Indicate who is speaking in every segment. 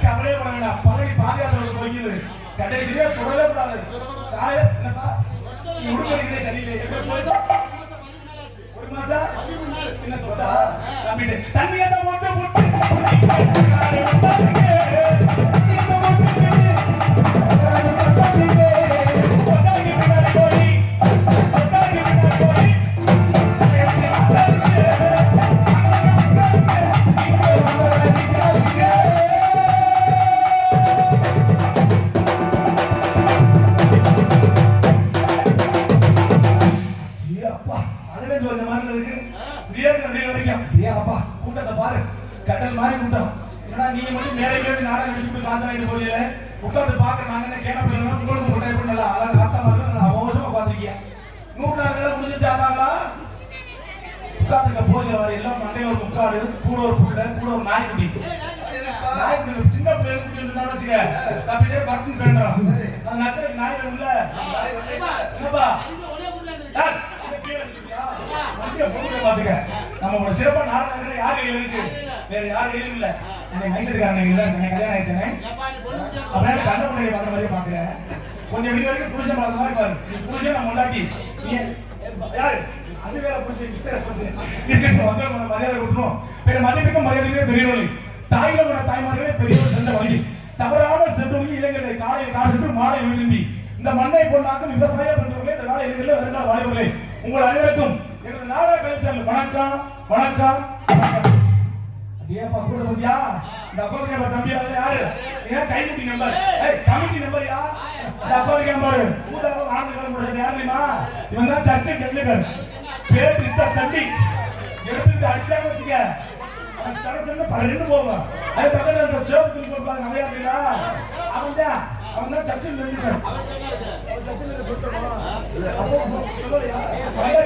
Speaker 1: கவலையே பண்ண வேண்டாம். பதவி பாதுகாத்து போய்க்குது. கடைசியா தொடரவே கூடாது. என்னப்பா உடுப்படிக்கிறதே சரியில்லை. ஒரு மாசம் என்ன தொட்டா நம்பிட்டு தண்ணியத்தை போட்டு போட்டு கூட்டத்தை பாரு, கடல் மாதிரி கூட்டம். ஏன்னா நீங்க மட்டும் மேலே மேலே நாடகம் வச்சுட்டு காசு வாங்கிட்டு போறீங்க. உட்காந்து பாக்குற நாங்க என்ன கேன போயிடணும். உங்களுக்கு கொண்டாடி போய் நல்லா அழகா அர்த்தமா இருக்கு. நல்லா அவசரமா உட்காந்துருக்கீங்க. 100 நாடுகளை முடிஞ்சாங்களா? உட்காந்துருக்க போகிற வரை எல்லாம் மண்டையில ஒரு முக்காடு, கூட ஒரு புள்ள, கூட ஒரு நாய்க்குட்டி. நாய்க்குட்டி சின்ன பிள்ளைங்க குட்டி இருந்தாலும் வச்சுக்க தப்பிட்டே பட்டன் பேண்டுறோம். அந்த நக்கலுக்கு நாய் வேணும்ல. என்னப்பா நம்ம சிறப்பா நாடகம் யார் கையில இருக்கு? வேற யார் கையிலும் இல்ல. என்னை மைசூர்காரன் கல்யாணம் ஆயிடுச்சேனே அப்படியே கண்ண பிள்ளைய பாக்குற மாதிரியே பாக்குறேன். கொஞ்சம் வீடு வரைக்கும் புருஷன் பார்க்க மாதிரி பாரு. நீ புருஷன் நான் முன்னாடி யாரு அது வேற புருஷன் புருஷன் மக்கள் மரியாதை கொடுக்கணும். வேற மதிப்பிற்கும் மரியாதைக்கே பெரியவர்கள் தாயில உள்ள தாய்மார்களே பெரியவர் சென்ற வழி தவறாமல் சென்று இளைஞர்களை காலையில் காசு மாலை விரும்பி இந்த மண்ணை பொண்ணாக்கும் விவசாய பெற்றவர்களே இந்த நாளை இளைஞர்களே வருங்கால வாலிபர்களே உங்கள் அனைவருக்கும் எனது நாடக கலைஞர்கள் வணக்கம் வணக்கம். கூட பத்தியா இந்த அப்பா தம்பி யாரு ஏன் கைமுட்டி நம்பர் கமிட்டி நம்பர் யா இந்த அப்பா நம்பர் ஊதாவ ஆண்டு காலம் முடிச்சது யார் தெரியுமா? இவன் தான் சர்ச்சை கெல்லுகர் பேர் திட்ட தண்டி எடுத்துட்டு அடிச்சாங்க வச்சுக்க தரச்சல பலன்னு போவான். அது பக்கத்துல அந்த சேவத்துல சொல்றாங்க நிறையா அவன் தான் சர்ச்சை கெல்லுகர். அவன் சர்ச்சை சொல்றோம் அப்போ சொல்லுயா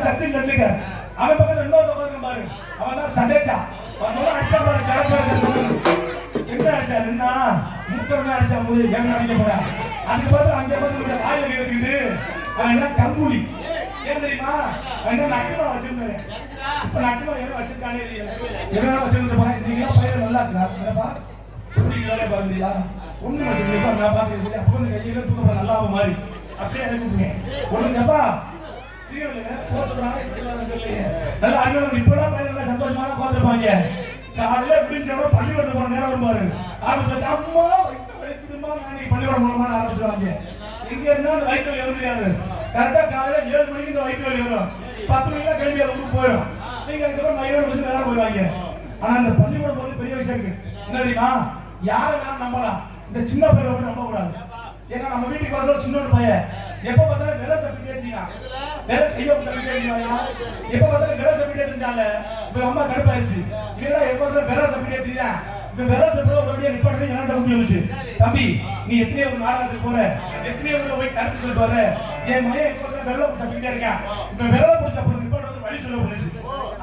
Speaker 1: சர்ச்சை கெல்லுகர். அவன் பக்கத்துல இன்னொரு உட்கார்ந்து பாரு. அவன் தான் சடேச்சா. அவனோட அடிச்சா பாரு சடச்சா சொல்லுங்க. என்ன அடிச்சா என்ன மூத்தவங்க அடிச்சா போது வேணும் அடிக்க போறா. அதுக்கு பார்த்து அங்கே பார்த்து வாயில கை வச்சுக்கிட்டு அவன் என்ன கங்குடி ஏன் தெரியுமா? அவன் என்ன நக்கமா வச்சிருந்தாரு. இப்ப நக்கமா என்ன வச்சிருக்கானே என்ன வச்சிருந்த பாரு. நீங்க பையன் நல்லா இருக்கா என்னப்பா வேலையை பாக்குறீங்களா? ஒண்ணு வச்சிருக்கா நான் பாக்குறேன் சொல்லி அப்போ கையில தூக்க நல்லா மாதிரி அப்படியே அனுப்பிட்டுங்க ஒண்ணுங்கப்பா நல்லா அண்ணன் இப்பதான் பையன் சந்தோஷமா உட்காந்துருப்பாங்க. காலையில பிடிச்சவங்க பள்ளிக்கூடத்துக்கு போற நேரம் வருவாரு. ஆரம்பிச்சு அம்மா வயிற்று வலிக்குதுமா நான் பள்ளிக்கூடம் மூலமா ஆரம்பிச்சிருவாங்க. எங்க இருந்தா அந்த வயிற்று வலி வந்துருக்காது. கரெக்டா காலையில 7 மணிக்கு இந்த வயிற்று வலி வரும். 10 மணிக்கு கிளம்பி ஊருக்கு போயிடும். நீங்க அதுக்கப்புறம் மயிலோட வச்சு நேரம் போயிடுவாங்க. ஆனா அந்த பள்ளிக்கூடம் போறது பெரிய விஷயம் இருக்கு. என்ன தெரியுமா? யாரை வேணாலும் நம்பலாம். இந்த சின்ன பையனை மட்டும் நம்ப கூடாது. ஏன்னா நம்ம வீட்டுக்கு வர சின்ன பையன் எப்ப பார்த்தாலும் வெள்ள சப்பிட்டே இருந்தீங்கன்னா கையோ சப்பிட்டே இருந்தீங்க. எப்ப பார்த்தாலும் வெள்ள சப்பிட்டே இருந்தால இப்ப அம்மா கடுப்பாயிருச்சு. இல்லடா எப்ப பார்த்தாலும் வெள்ள சப்பிட்டே இருந்தீங்க. இப்ப வெள்ள சப்பிட ஒரு வழியா நிப்பாட்டு என்ன முடி வந்துச்சு. தம்பி நீ எத்தனையோ ஒரு நாடகத்துக்கு போற எத்தனையோ ஊர்ல போய் கருத்து சொல்லிட்டு வர. என் மையம் எப்ப பார்த்தாலும் வெள்ள சப்பிட்டே இருக்கேன். இப்ப வெள்ள பிடிச்ச அப்புறம் நிப்பாட்டு வழி சொல்ல முடிஞ்சு.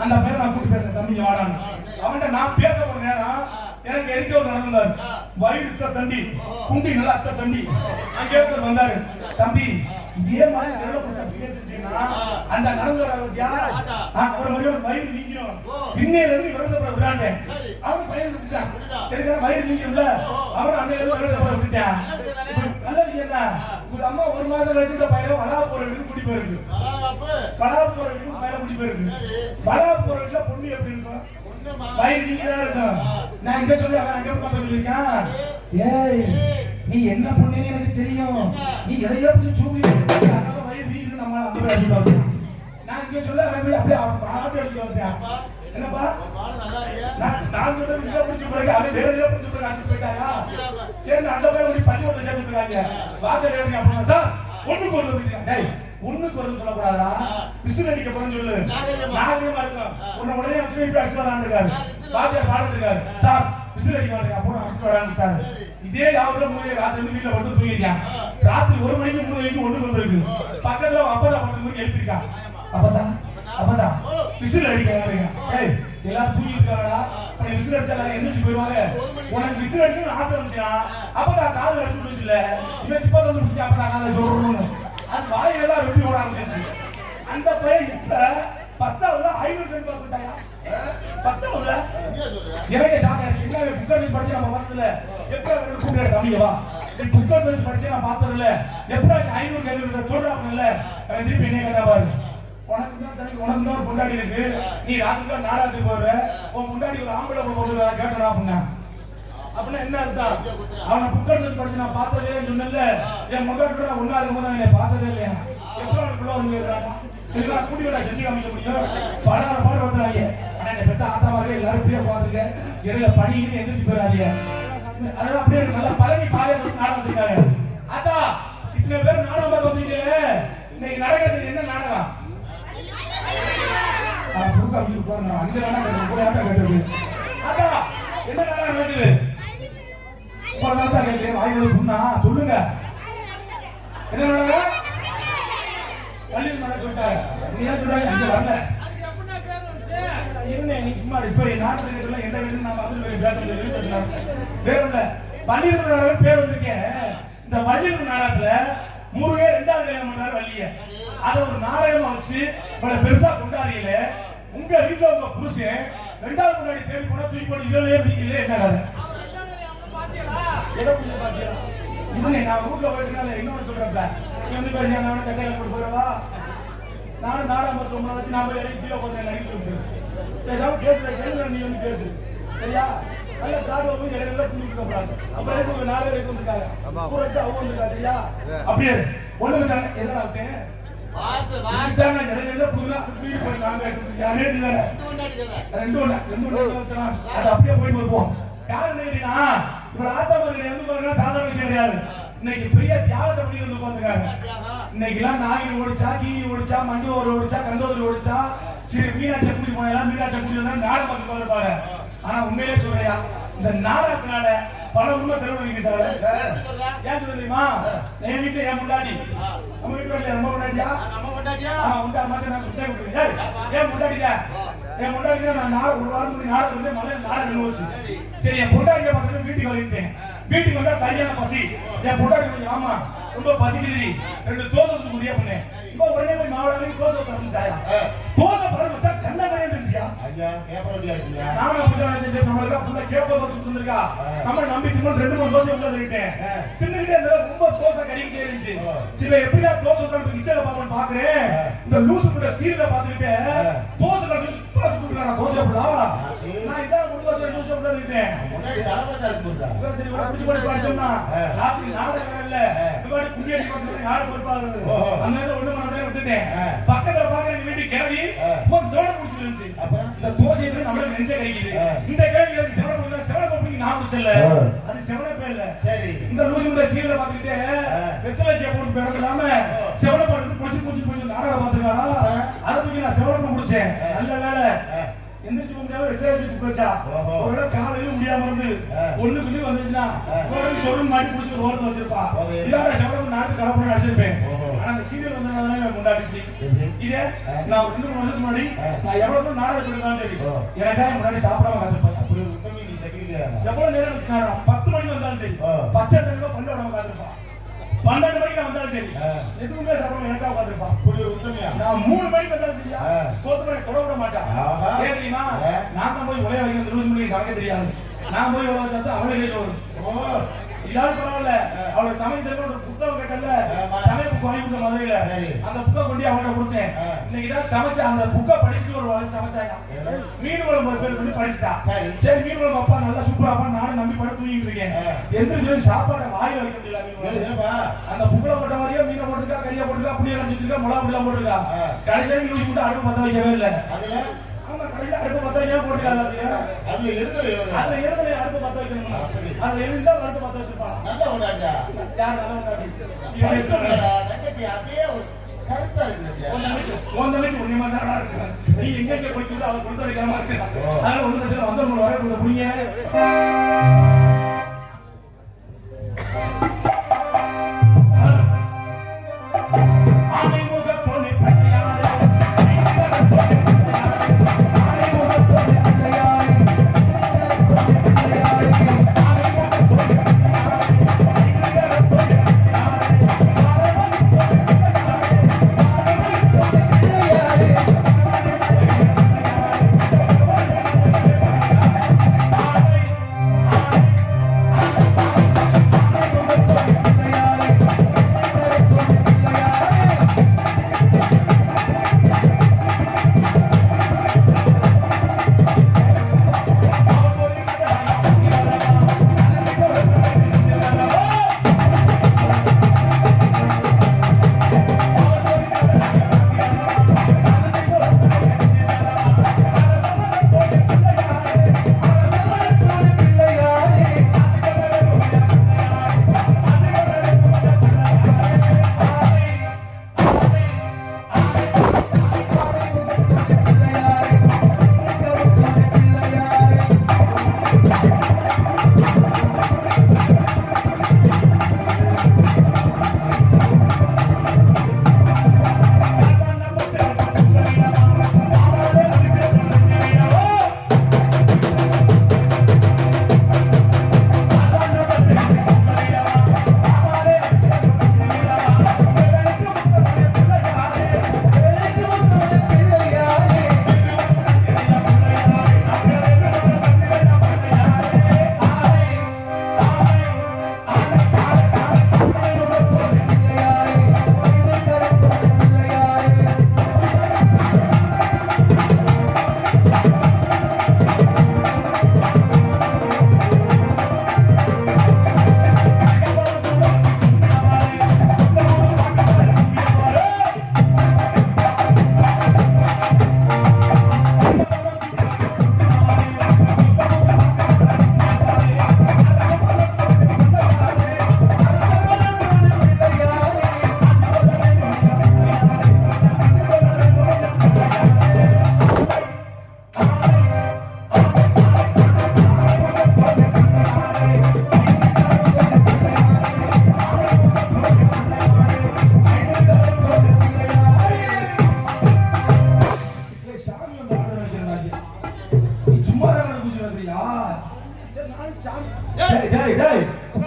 Speaker 1: அந்த பையனை நான் கூப்பிட்டு பேசுறேன். தம்பிங்க வாடான்னு அவன்கிட்ட நான் பேச போற நேரம் எனக்கு எரிக்க ஒரு நடந்தாரு. வயிறு இத்த தண்டி குண்டி நல்லா அத்த தண்டி அங்கே ஒருத்தர் வந்தாரு. தம்பி இதே மாதிரி வெள்ள பிடிச்சா பிடிச்சின்னா அந்த நடந்து அவர் மறுபடியும் வயிறு நீங்கிடும். இன்னையில இருந்து விரதப்பட விடாண்டேன். அவன் பையன் விட்டுட்டான். எதுக்காக வயிறு நீங்கிடும்ல அவன் அன்னையில இருந்து விரதப்பட விட்டுட்டான். நல்ல விஷயம் தான். உங்க அம்மா ஒரு மாதம் கழிச்சு இந்த பையன் வளா போற வீட்டுக்கு கூட்டி போயிருக்கு. வளா போற வீட்டுக்கு பையன் கூட்டி போயிருக்கு. வளா போற வீட்டுல பொண்ணு எப்படி இருக்கும்? வயிறு நீங்கிதான் இருக்கும். நான் இங்க சொல்லி அவன் அங்க பாப்பா சொல்லியிருக்கான். ஏய் நீ என்ன பொண்ணுன்னு எனக்கு தெரியும். நீ எதையோ பிடிச்சி சூப்பி வயிறு வீடு நம்மளால அந்த பேர் சொல்லுவாங்க. நான் இங்க சொல்ல அப்படியே ஆத்தி அடிச்சுட்டு வந்தேன். என்னப்பா நான் சொல்றது இங்க பிடிச்சி போறேன். அவன் வேற ஏதோ பிடிச்சி போய் அடிச்சு போயிட்டாங்க. சரி அந்த பேர் ஒரு பள்ளிக்கூடத்துல சேர்த்துருக்காங்க. வாத்தியார் எப்படி அப்படின்னா சார் ஒண்ணுக்கு ஒரு டேய் ஒண்ணுக்கு வரும்னு சொல்லக்கூடாதா? விசில் அடிக்க போறேன்னு சொல்லு. நாகரிகமா இருக்கும். உடனே அடிச்சு அடிச்சுடான்னு இருக்காரு. வாத்தியார் பாடிட்டு இருக்காரு. சார் விசில் அடிக்க மாட்டேங்க அப்போ அடிச்சுடான்னு. இதே யாவது மூணு ராத்திரி வீட்டுல வந்து தூங்கிருக்கான். ராத்திரி 1 மணிக்கு 3 மணிக்கு ஒண்ணுக்கு வந்திருக்கு. பக்கத்துல அப்பதான் 10 மணிக்கு எழுப்பிருக்கான். அப்பதான் விசில் அடிக்க மாட்டேங்க. ஏய் எல்லாரும் தூங்கிட்டு இருக்காங்கடா. உனக்கு விசில் அடிச்சா எந்திரிச்சு போயிடுவாங்க. உனக்கு விசில் அடிக்கணும்னு ஆசை இருந்துச்சுன்னா அப்பதான் காது அடிச்சு விட்டுச்சு இல்ல இவன் சிப்பா வந்து பிடிச்சி அப்பதான் காதை சொல்றோம்னு அந்த வாயெல்லாம் வெட்டி ஓட ஆரம்பிச்சிருச்சு. அந்த பையன் இப்ப 10வது 500 பாஸ் பண்ணிட்டாங்க. 10வது எனக்கு ஷாக் ஆயிடுச்சு. என்ன புக்கர் வச்சு படிச்சு நம்ம பார்த்ததில்ல, எப்ப கூப்பிட்டு தமிழவா நீ புக்கர் வச்சு படிச்சு நான் பார்த்ததில்ல, எப்ப 500 சொல்றாங்கல்ல. திருப்பி என்ன கேட்டா பாரு, உனக்கு தான் பொண்டாடி இருக்கு, நீ ராத்திரிக்கா நாடகத்துக்கு போடுற, உன் பொண்டாடி ஒரு ஆம்பளை போட்டு கேட்டா அப்படின்னா அப்படின்னா என்ன அர்த்தம்? அவனை புக்கர் வச்சு படிச்சு நான் பார்த்ததே சொன்னல, என் பொண்டாட்டி நான் ஒன்னா இருக்கும்போது என்னை பார்த்ததே இல்லையா, எப்ப அவனுக்குள்ள வந்து இதெல்லாம் கூட்டி வர செஞ்சு காமிக்க முடியும். படாத பாடு வந்துடாங்க. ஆனா இந்த பெத்த ஆத்தாமார்கள் எல்லாரும் இப்படியே பார்த்துருக்க, இடையில பணின்னு எந்திரிச்சு போயிடாதீங்க. அதெல்லாம் அப்படியே நல்லா பழனி பாய நாடகம் வச்சிருக்காங்க. அத்தா இத்தனை பேர் நாடகம் பார்க்க வந்திருக்கீங்களே, இன்னைக்கு நடக்கிறது என்ன நாடகம்? புடுக்க அப்படின்னு போறேன் அங்க நாடகம் கூட ஆட்டம் கேட்டது. அத்தா என்ன நாடகம் நடக்குது? கேட்கிறேன் வாய்ப்பு புண்ணா சொல்லுங்க, என்ன நாடகம்? கல்வி மன சொல்லிட்டாங்க. நீங்க என்ன சொல்றாங்க? இங்க வரல என்ன நீ சும்மா இப்ப நாட்டுல எந்த வீட்டுல நான் வந்து பேச முடியாது. வேற இல்ல வள்ளியூர் நாடகம் பேர் வந்திருக்கேன். இந்த வள்ளியூர் நாடகத்துல முருகே 2வது கல்யாணம் பண்றாரு வள்ளிய. அத ஒரு நாடகமா வச்சு இவ்வளவு பெருசா கொண்டாடியில உங்க வீட்டுல உங்க புருஷன் 2வது முன்னாடி தேடி போனா தூக்கி போட்டு இதுலயே பிடிக்கல என்ன கதை? எதை புரிய பாத்தியா? இவங்க நான் வீட்டுல போயிட்டு இன்னொன்னு சொல்றப்ப நீ வந்து பேசியா நான் தட்டையில போட்டு போறவா? நானும் நாடகம் பார்த்து ரொம்ப வச்சு நான் போய் இறங்கி கீழே போறேன் நடிக்க சொல்லிட்டு பேசாம பேசுற நீ வந்து பேசு சரியா? நல்ல தாடுவா போய் இடையில குடிக்கிட்டு போறாங்க. அப்புறம் எனக்கு 4 பேருக்கு வந்துருக்காங்க, பூரத்து அவங்க வந்துருக்கா சரியா? அப்படியே ஒண்ணு பேசாங்க எல்லாம் ஆகிட்டேன் இடையில புதுனா வீடு போய் நான் பேசுறேன் அது அப்படியே போய் போவோம். காரணம் என்னன்னா இப்ப ஆத்தாமர்கள் வந்து பாருங்க சாதாரண விஷயம் கிடையாது. இன்னைக்கு பெரிய தியாகத்தை பண்ணி வந்து உட்காந்துருக்காங்க. இன்னைக்கு எல்லாம் நாகினி ஓடிச்சா, கீனி ஓடிச்சா, மண்டோதரி ஓடிச்சா, கந்தோதரி ஓடிச்சா, சரி மீனாட்சி கூட்டி போனா மீனாட்சி கூட்டி வந்தா நாடகம் பார்த்து உட்காந்துருப்பாங்க. ஆனா உண்மையிலே சொல்றியா இந்த நாடகத்தினால பல உண்மை திறவுக்கு சார். ஏன் சொல்ல தெரியுமா? என் வீட்டுல என் முன்னாடி நம்ம வீட்டுல ரொம்ப முன்னாடியா உண்டா மாசம் நான் சுத்தே கொடுத்துருக்கேன். ஏன் முன்னாடிதான் என் பொண்டாட்டியா நான் ஒரு வாரம் முன்னாடி நாடகம் வந்து மலை நாடகம் நினைச்சு சரி என் பொண்டாட்டியை பார்த்துட்டு வீட்டுக்கு வந்துட்டேன். வீட்டுக்கு வந்தா சரியான பசி. என் பொண்டாட்டி ஆமா ரொம்ப பசிக்குது, 2 தோசை சுட்டு குடியா பண்ணேன். இப்போ உடனே போய் மாவட்டம் தோசை தந்துட்டாயா? தோசை பாரு மச்சா கண்ணா கரையா இருந்துச்சியா? நானும் அப்படிதான் நினைச்சேன். நம்மளுக்கா ஃபுல்லா கேப்ப தோசை கொடுத்துருக்கா, நம்ம நம்பி திரும்ப 2-3 தோசை உள்ள தின்னுட்டேன். தின்னுக்கிட்டே இருந்தா ரொம்ப தோசை கறிக்கிட்டே இருந்துச்சு. சில எப்படியா தோசை உட்காந்து கிச்சன்ல பாக்கணும் பாக்குறேன். இந்த லூசு கூட சீரியல பாத்துக்கிட்டு தோசை கறந்து சுத்தமா தோசை எப்படா நான் இதான் ஒரு தோசை 2 தோசை உள்ள தின்னுட்டேன். சரி இவரை பிடிச்சு போய் படிச்சோம்னா ராத்திரி நாடகம் இல்ல இவாடி குடியேறி போட்டு யாரு பொறுப்பாகுது அந்த நேரம் 1 மணி நேரம் விட்டுட்டேன். பக்கத்துல பாக்குற வீட்டு கிளவி போன் செவன குடிச்சிட்டு இருந்துச்சு. இந்த தோசை எது நம்மளுக்கு நெஞ்ச கறிக்குது. இந்த கேள்வி எனக்கு செவன குடிக்கல செவன குடிக்கு நான் குடிச்சல அது செவனப்பே இல்ல. சரி இந்த லூசு கூட சீரியல பாத்துக்கிட்டே வெத்தலைச்சிய போட்டு பேரலாம செவன போட்டு புடிச்சு நாடகம் பாத்துக்காடா. அத தூக்கி நான் செவன குடிச்சேன். நல்ல வேளை எந்திரிச்சு முடியாம வெத்தலைச்சி போச்சா ஒரு காலையில முடியாம இருந்து ஒண்ணுக்குள்ளே வந்துச்சுன்னா சொல்லு மாட்டி புடிச்சு ஒரு ஓரத்துல வச்சிருப்பா. இதான செவன நாட்டு கடப்பட அடிச்சிருப்பேன். ஆனா அந்த சீரியல் வந்ததுனால முன்னாடி இதே நான் 2 வருஷத்துக்கு முன்னாடி நான் எவ்வளவு நாடகம் இருந்தாலும் சரி எனக்காக முன்னாடி சாப்பிடாம காத்திருப்பேன். எவ்வளவு நேரம் 10 மணிக்கு வந்தாலும் சரி பச்சை தண்ணில பல்லு உடம்பு காத்திருப்பான். 12 மணிக்கு வந்தாலும் சரி எதுவுமே சாப்பிடாம எனக்காக காத்திருப்பான். நான் 3 மணிக்கு வந்தாலும் சரியா சோத்து மணி தொட விட மாட்டான். ஏன் தெரியுமா? நான் தான் போய் உலக வைக்கிறது லூஸ் பண்ணி சமைக்க தெரியாது. நான் போய் உலக சாப்பிட்டு அவளே பேச வரும். இதாவது பரவாயில்ல அவளுக்கு சமைக்க தெரியும். ஒரு புத்தகம் கேட்டல சமைப்பு குறைந்த மதுரையில அந்த புக்கை கொண்டு அவங்கள்ட்ட கொடுத்தேன். இன்னைக்கு தான் சமைச்ச அந்த புக்கை படிச்சுட்டு ஒரு வருஷம் சமைச்சாங்க. மீன் குழம்பு ஒரு பேர் பண்ணி படிச்சுட்டா. சரி மீன் குழம்பு அப்பா நல்லா சூப்பரா அப்பா நானும் நம்பி படம் தூங்கிட்டு இருக்கேன். எந்திரிச்சு சாப்பாடை வாயில வைக்க முடியல. அந்த புக்கில் போட்ட மாதிரியே மீனை போட்டுருக்கா, கறியா போட்டுருக்கா, புளிய கரைச்சிட்டு இருக்கா, மிளகா புளியா போட்டுருக்கா. கடைசியாக யூஸ் போட்டு அடுப்பு பத்த வைக்கவே இல்லை. ஆமா கடைசியா அடுப்பு பத்த வைக்க போட்டுருக்காங்க. அதுல எழுதலை அடுப்பு பத்த வைக்கணும்னா அதுல எழுந்தா அடுப்பு பத்த வச்சிருப்பான். நல்லா உண்டாச்சா யார் நல்லா உண்டாச்சு கரெக்டா இருக்கு. ஒன்னு நினைச்சு ஒண்ணுமா தான் இருக்கு. நீ எங்க போயிட்டு அவ கொடுத்து வைக்காம இருக்கு. அதனால ஒண்ணு பேசல வந்த மூணு வர கொடுத்த புடிங்க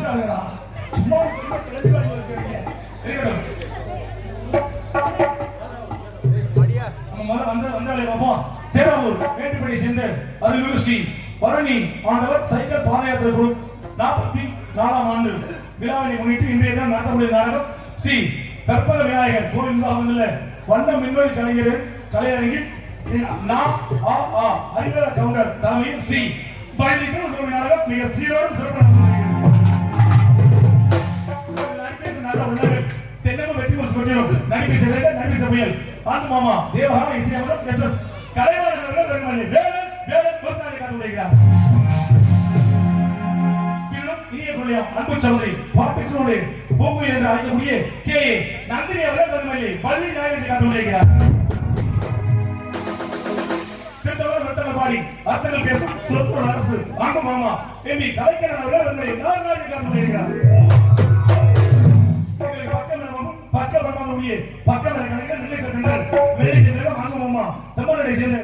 Speaker 1: வந்துட்டாங்களா சும்மா கிளம்பி வாங்கி வந்தாலே பார்ப்போம். தேராவூர் மேட்டுப்படி சேர்ந்த அருள்மிகு ஸ்ரீ பரணி ஆண்டவர் சைக்கிள் பாத யாத்திரை குழு 44ஆம் ஆண்டு விழாவினை முன்னிட்டு இன்றைய தினம் நடத்தக்கூடிய நாடகம் ஸ்ரீ கற்பக விநாயகர் கோவில் அமைந்துள்ள வண்ண மின்வெளி கலையரங்கில் அறிவத கவுண்டர் தலைமையில் ஸ்ரீ பழனிக்கும் சொல்லும் நாடகம் மிக சீரோடு சிறப்பாக தென்னகம் வெற்றி முரசு கொட்டிடும் நடிப்பு செய்த நடிப்பு சபையில் ஆண்டு மாமா தேவகான இசையமைச்சர் எஸ்.எஸ். கலைவாணர்கள் பெருமளி வேலன் வேலன் பொருத்தாளை காத்து விடுகிறார். இனிய கொள்ளையம் அன்பு சகோதரி பாட்டுக்களோடு பூங்கு என்று அழைக்கக்கூடிய கே நந்தினி அவர்கள் பெருமளி பள்ளி நாயகத்தை காத்து விடுகிறார். திருத்தவர்கள் பாடி அர்த்தங்கள் பேசும் சொற்பொருள் அரசு ஆண்டு மாமா எம்பி கலைக்கணன் அவர்கள் பெருமளி நாயகத்தை காத்து விடுகிறார். பக்கம் பக்கம் கலைஞர் வெள்ளை சேர்ந்த மாங்கம்மா செம்மனுடைய சேர்ந்த